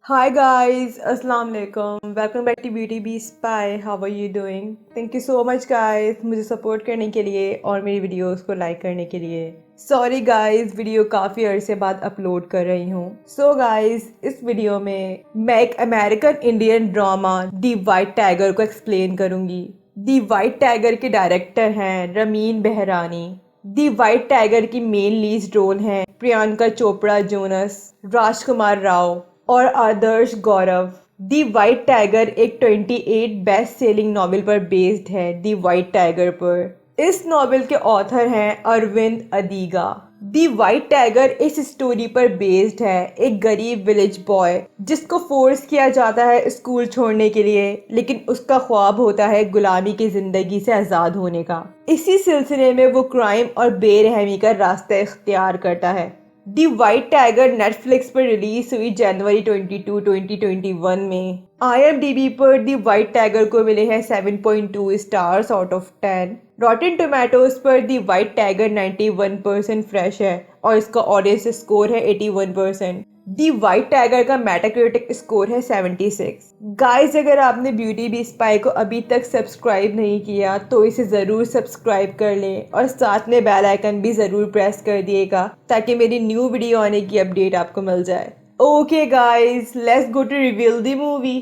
Hi guys, Assalamu alaikum. Welcome back to Beauty Bee Spy. How are you doing? Thank you so much guys मुझे support करने के लिए और मेरी videos को लाइक करने के लिए। सॉरी गाइस, वीडियो काफ़ी अरसे बाद अपलोड कर रही हूँ। सो गाइस, इस वीडियो में मैं एक American Indian drama the white tiger को एक्सप्लेन करूँगी। दी वाइट टाइगर के डायरेक्टर हैं ramen Behrani. The white tiger की मेन लीड रोल हैं प्रियंका चोपड़ा जोनस, राजकुमार राव और आदर्श गौरव। दी वाइट टाइगर एक 28 बेस्ट सेलिंग नॉवेल पर बेस्ड है। दी वाइट टाइगर पर इस नॉवेल के ऑथर हैं अरविंद अदीगा। दी वाइट टाइगर इस स्टोरी पर बेस्ड है एक गरीब विलेज बॉय जिसको फोर्स किया जाता है स्कूल छोड़ने के लिए, लेकिन उसका ख्वाब होता है गुलामी की जिंदगी से आज़ाद होने का। इसी सिलसिले में वो क्राइम और बेरहमी का रास्ता इख्तियार करता है। दी वाइट टाइगर नेटफ्लिक्स पर रिलीज हुई जनवरी 22, 2021 में। IMDb पर दी वाइट टाइगर को मिले हैं 7.2 stars out of 10। Rotten tomatoes पर दी वाइट टाइगर 91% फ्रेश है और इसका ऑडियंस स्कोर है 81%। दी वाइट टाइगर का मेटाक्रिटिक स्कोर है 76। गाइस, अगर आपने ब्यूटी बी स्पाई को अभी तक सब्सक्राइब नहीं किया तो इसे ज़रूर सब्सक्राइब कर लें और साथ में बेल आइकन भी ज़रूर प्रेस कर दिएगा ताकि मेरी न्यू वीडियो आने की अपडेट आपको मिल जाए। Okay guys, let's go to reveal the movie.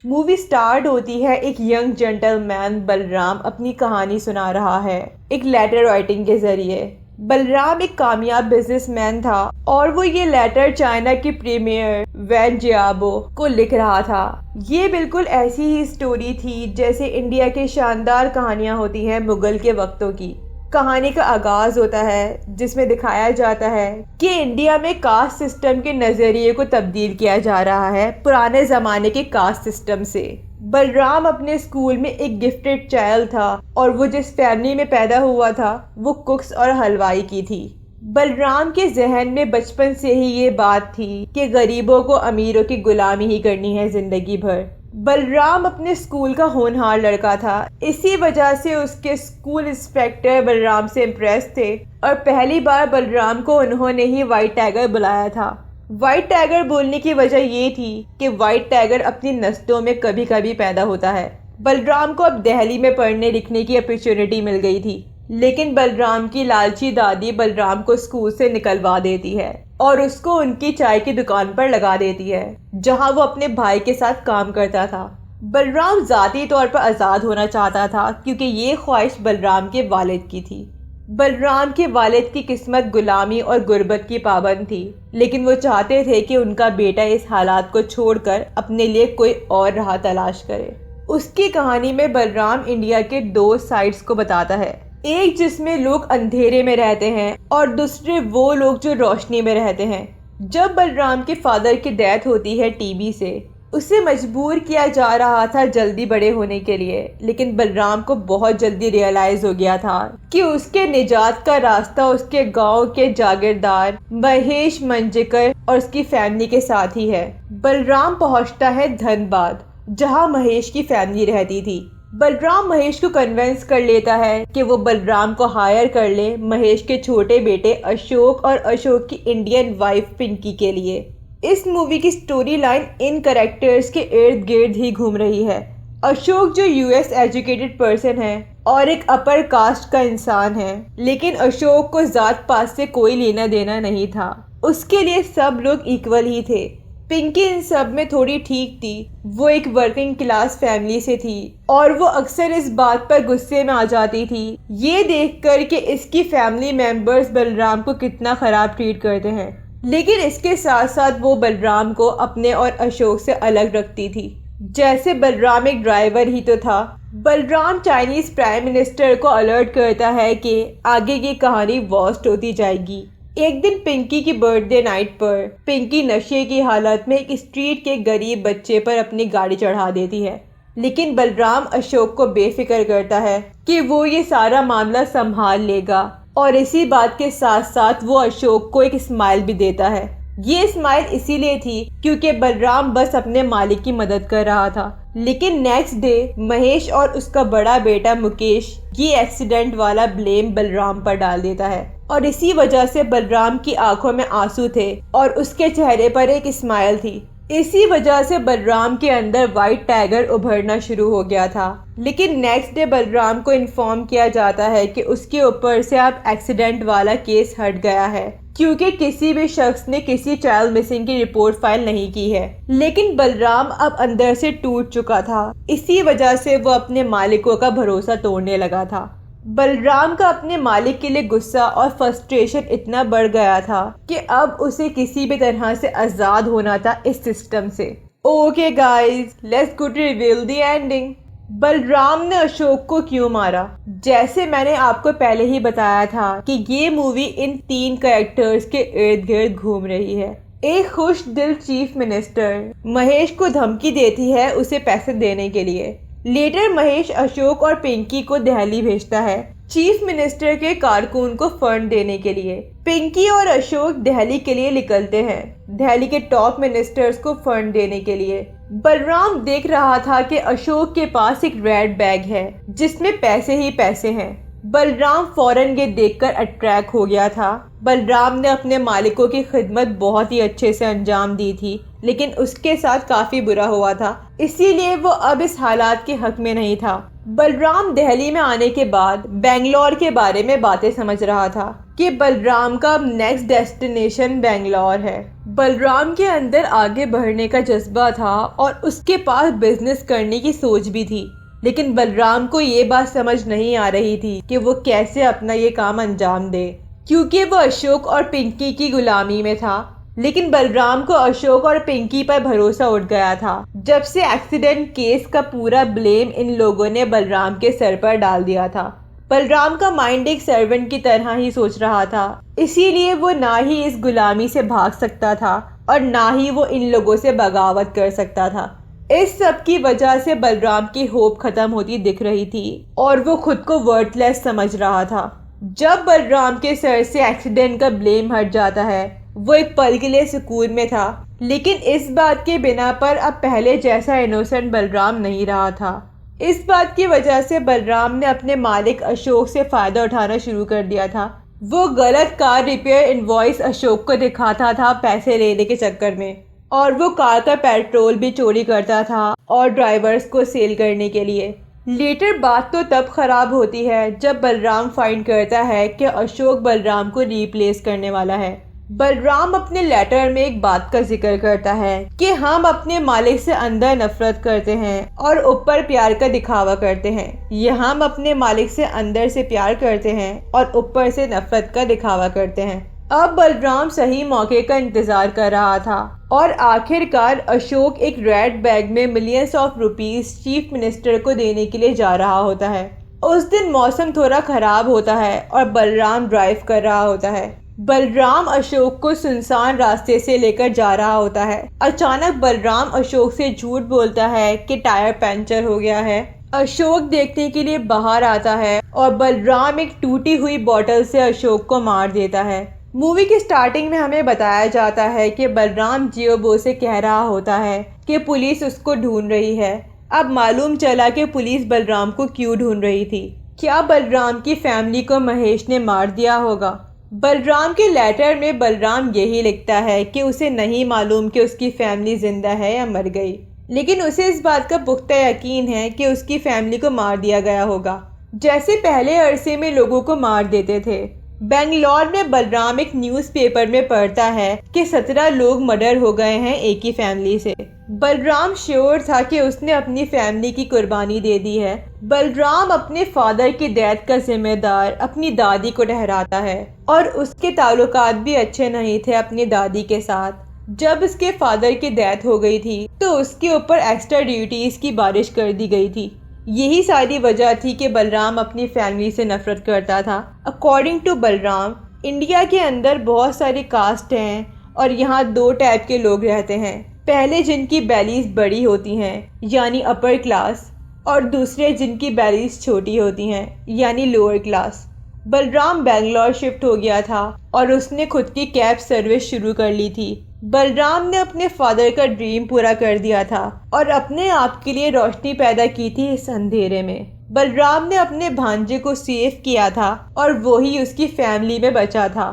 Movie start होती है एक यंग जेंटलमैन बलराम अपनी कहानी सुना रहा है एक लेटर राइटिंग के जरिए। बलराम एक कामयाब बिजनेसमैन था और वो ये लेटर चाइना के प्रीमियर वैन जियाबो को लिख रहा था। ये बिल्कुल ऐसी ही स्टोरी थी जैसे इंडिया के शानदार कहानियां होती हैं मुगल के वक्तों की। कहानी का आगाज होता है जिसमें दिखाया जाता है कि इंडिया में कास्ट सिस्टम के नजरिए को तब्दील किया जा रहा है पुराने जमाने के कास्ट सिस्टम से। बलराम अपने स्कूल में एक गिफ्टेड चाइल्ड था और वो जिस फैमिली में पैदा हुआ था वो कुक्स और हलवाई की थी। बलराम के जहन में बचपन से ही ये बात थी कि गरीबों को अमीरों की गुलामी ही करनी है जिंदगी भर। बलराम अपने स्कूल का होनहार लड़का था, इसी वजह से उसके स्कूल इंस्पेक्टर बलराम से इम्प्रेस थे और पहली बार बलराम को उन्होंने ही वाइट टाइगर बुलाया था। वाइट टाइगर बोलने की वजह ये थी कि वाइट टाइगर अपनी नस्लों में कभी कभी पैदा होता है। बलराम को अब दिल्ली में पढ़ने लिखने की अपॉर्चुनिटी मिल गई थी, लेकिन बलराम की लालची दादी बलराम को स्कूल से निकलवा देती है और उसको उनकी चाय की दुकान पर लगा देती है जहां वो अपने भाई के साथ काम करता था। बलराम जाती तौर पर आज़ाद होना चाहता था क्योंकि ये ख्वाहिश बलराम के वालिद की थी। बलराम के वालिद की किस्मत गुलामी और गुर्बत की पाबंद थी, लेकिन वो चाहते थे कि उनका बेटा इस हालात को छोड़कर अपने लिए कोई और राह तलाश करे। उसकी कहानी में बलराम इंडिया के दो साइड्स को बताता है, एक जिसमें लोग अंधेरे में रहते हैं और दूसरे वो लोग जो रोशनी में रहते हैं। जब बलराम के फादर की डेथ होती है टीबी से, उसे मजबूर किया जा रहा था जल्दी बड़े होने के लिए, लेकिन बलराम को बहुत जल्दी रियलाइज हो गया था कि उसके निजात का रास्ता उसके गांव के जागीरदार महेश मंजकर और उसकी फैमिली के साथ ही है। बलराम पहुंचता है धनबाद जहां महेश की फैमिली रहती थी। बलराम महेश को कन्विंस कर लेता है कि वो बलराम को हायर कर ले महेश के छोटे बेटे अशोक और अशोक की इंडियन वाइफ पिंकी के लिए। इस मूवी की स्टोरी लाइन इन कैरेक्टर्स के इर्द गिर्द ही घूम रही है। अशोक जो US एजुकेटेड पर्सन है और एक अपर कास्ट का इंसान है, लेकिन अशोक को जात पात से कोई लेना देना नहीं था। उसके लिए सब लोग इक्वल ही थे। पिंकी इन सब में थोड़ी ठीक थी, वो एक वर्किंग क्लास फैमिली से थी और वो अक्सर इस बात पर गुस्से में आ जाती थी ये देखकर कि इसकी फैमिली मेंबर्स बलराम को कितना खराब ट्रीट करते हैं, लेकिन इसके साथ साथ वो बलराम को अपने और अशोक से अलग रखती थी। जैसे बलराम एक ड्राइवर ही तो था। बलराम चाइनीज प्राइम मिनिस्टर को अलर्ट करता है कि आगे की कहानी वर्स्ट होती जाएगी। एक दिन पिंकी की बर्थडे नाइट पर पिंकी नशे की हालत में एक स्ट्रीट के गरीब बच्चे पर अपनी गाड़ी चढ़ा देती है, लेकिन बलराम अशोक को बेफिक्र करता है कि वो ये सारा मामला संभाल लेगा और इसी बात के साथ साथ वो अशोक को एक स्माइल भी देता है। ये स्माइल इसीलिए थी क्योंकि बलराम बस अपने मालिक की मदद कर रहा था। लेकिन नेक्स्ट डे महेश और उसका बड़ा बेटा मुकेश ये एक्सीडेंट वाला ब्लेम बलराम पर डाल देता है और इसी वजह से बलराम की आंखों में आंसू थे और उसके चेहरे पर एक स्माइल थी। इसी वजह से बलराम के अंदर व्हाइट टाइगर उभरना शुरू हो गया था। लेकिन नेक्स्ट डे बलराम को इन्फॉर्म किया जाता है कि उसके ऊपर से अब एक्सीडेंट वाला केस हट गया है क्योंकि किसी भी शख्स ने किसी चाइल्ड मिसिंग की रिपोर्ट फाइल नहीं की है। लेकिन बलराम अब अंदर से टूट चुका था। इसी वजह से वो अपने मालिकों का भरोसा तोड़ने लगा था। बलराम का अपने मालिक के लिए गुस्सा और फ्रस्ट्रेशन इतना बढ़ गया था कि अब उसे किसी भी तरह से आजाद होना था इस सिस्टम से। Okay guys, let's go to reveal the ending. Balram ने अशोक को क्यों मारा? जैसे मैंने आपको पहले ही बताया था कि ये मूवी इन 3 कैरेक्टर्स के इर्द गिर्द घूम रही है। एक खुश दिल चीफ मिनिस्टर महेश को धमकी देती है उसे पैसे देने के लिए। लेटर महेश अशोक और पिंकी को दिल्ली भेजता है चीफ मिनिस्टर के कारकुन को फंड देने के लिए। पिंकी और अशोक दिल्ली के लिए निकलते हैं दिल्ली के टॉप मिनिस्टर्स को फंड देने के लिए। बलराम देख रहा था कि अशोक के पास एक रेड बैग है जिसमें पैसे ही पैसे हैं। बलराम फौरन ये देखकर अट्रैक्ट हो गया था। बलराम ने अपने मालिकों की खिदमत बहुत ही अच्छे से अंजाम दी थी लेकिन उसके साथ काफी बुरा हुआ था, इसीलिए वो अब इस हालात के हक में नहीं था। बलराम दिल्ली में आने के बाद बेंगलोर के बारे में बातें समझ रहा था कि बलराम का अब नेक्स्ट डेस्टिनेशन बेंगलोर है। बलराम के अंदर आगे बढ़ने का जज्बा था और उसके पास बिजनेस करने की सोच भी थी। लेकिन बलराम को ये बात समझ नहीं आ रही थी कि वो कैसे अपना ये काम अंजाम दे क्योंकि वो अशोक और पिंकी की गुलामी में था। लेकिन बलराम को अशोक और पिंकी पर भरोसा उठ गया था जब से एक्सीडेंट केस का पूरा ब्लेम इन लोगों ने बलराम के सर पर डाल दिया था। बलराम का माइंड एक सर्वेंट की तरह ही सोच रहा था, इसीलिए वो ना ही इस गुलामी से भाग सकता था और ना ही वो इन लोगों से बगावत कर सकता था। इस सब की वजह से बलराम की होप खत्म होती दिख रही थी और वो खुद को वर्थलेस समझ रहा था। जब बलराम के सर से एक्सीडेंट का ब्लेम हट जाता है वो एक पल के लिए सुकून में था। लेकिन इस बात के बिना पर अब पहले जैसा इनोसेंट बलराम नहीं रहा था। इस बात की वजह से बलराम ने अपने मालिक अशोक से फायदा उठाना शुरू कर दिया था। वो गलत कार रिपेयर इनवॉइस अशोक को दिखाता था पैसे लेने के चक्कर में और वो कार का पेट्रोल भी चोरी करता था और ड्राइवर्स को सेल करने के लिए। लेटर बात तो तब खराब होती है जब बलराम फाइंड करता है कि अशोक बलराम को रिप्लेस करने वाला है। बलराम अपने लेटर में एक बात का जिक्र करता है कि हम अपने मालिक से अंदर नफरत करते हैं और ऊपर प्यार का दिखावा करते हैं। यह हम अपने मालिक से अंदर से प्यार करते हैं और ऊपर से नफरत का दिखावा करते हैं। अब बलराम सही मौके का इंतजार कर रहा था और आखिरकार अशोक एक रेड बैग में millions of rupees chief minister को देने के लिए जा रहा होता है। उस दिन मौसम थोड़ा खराब होता है और बलराम ड्राइव कर रहा होता है। बलराम अशोक को सुनसान रास्ते से लेकर जा रहा होता है। अचानक बलराम अशोक से झूठ बोलता है कि टायर पंचर हो गया है। अशोक देखने के लिए बाहर आता है और बलराम एक टूटी हुई बोतल से अशोक को मार देता है। मूवी की स्टार्टिंग में हमें बताया जाता है कि बलराम जियोबो से कह रहा होता है कि पुलिस उसको ढूंढ रही है। अब मालूम चला कि पुलिस बलराम को क्यों ढूंढ रही थी। क्या बलराम की फैमिली को महेश ने मार दिया होगा? बलराम के लेटर में बलराम यही लिखता है कि उसे नहीं मालूम कि उसकी फैमिली जिंदा है या मर गई, लेकिन उसे इस बात का पुख्ता यकीन है कि उसकी फैमिली को मार दिया गया होगा, जैसे पहले अरसे में लोगों को मार देते थे। बेंगलोर में बलराम एक न्यूज़पेपर में पढ़ता है कि 17 लोग मर्डर हो गए हैं एक ही फैमिली से। बलराम श्योर था कि उसने अपनी फैमिली की कुर्बानी दे दी है। बलराम अपने फादर की डेथ का जिम्मेदार अपनी दादी को ठहराता है और उसके ताल्लुकात भी अच्छे नहीं थे अपनी दादी के साथ। जब उसके फादर की डेथ हो गई थी तो उसके ऊपर एक्स्ट्रा ड्यूटीज की बारिश कर दी गई थी। यही सारी वजह थी कि बलराम अपनी फैमिली से नफरत करता था। अकॉर्डिंग टू बलराम, इंडिया के अंदर बहुत सारी कास्ट हैं और यहाँ 2 टाइप के लोग रहते हैं। पहले जिनकी बैलीज बड़ी होती हैं यानी अपर क्लास, और दूसरे जिनकी बैलीज छोटी होती हैं यानी lower class. Balram Bangalore shift हो गया था और उसने खुद की कैब सर्विस शुरू कर ली थी। बलराम ने अपने फादर का ड्रीम पूरा कर दिया था और अपने आप के लिए रोशनी पैदा की थी इस अंधेरे में। बलराम ने अपने भांजे को सेव किया था और वो ही उसकी फैमिली में बचा था।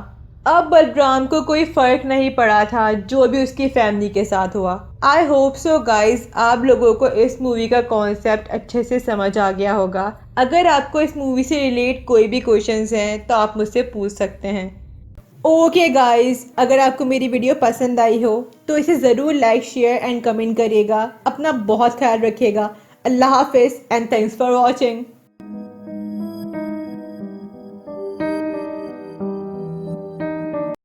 अब बलराम को कोई फर्क नहीं पड़ा था जो भी उसकी फैमिली के साथ हुआ। आई होप सो गाइज आप लोगों को इस मूवी का कॉन्सेप्ट अच्छे से समझ आ गया होगा। अगर आपको इस मूवी से रिलेट कोई भी क्वेश्चंस हैं तो आप मुझसे पूछ सकते हैं। ओके गाइज, अगर आपको मेरी वीडियो पसंद आई हो तो इसे ज़रूर लाइक शेयर एंड कमेंट करिएगा। अपना बहुत ख्याल रखिएगा। अल्लाह हाफिज़ एंड थैंक्स फॉर वॉचिंग।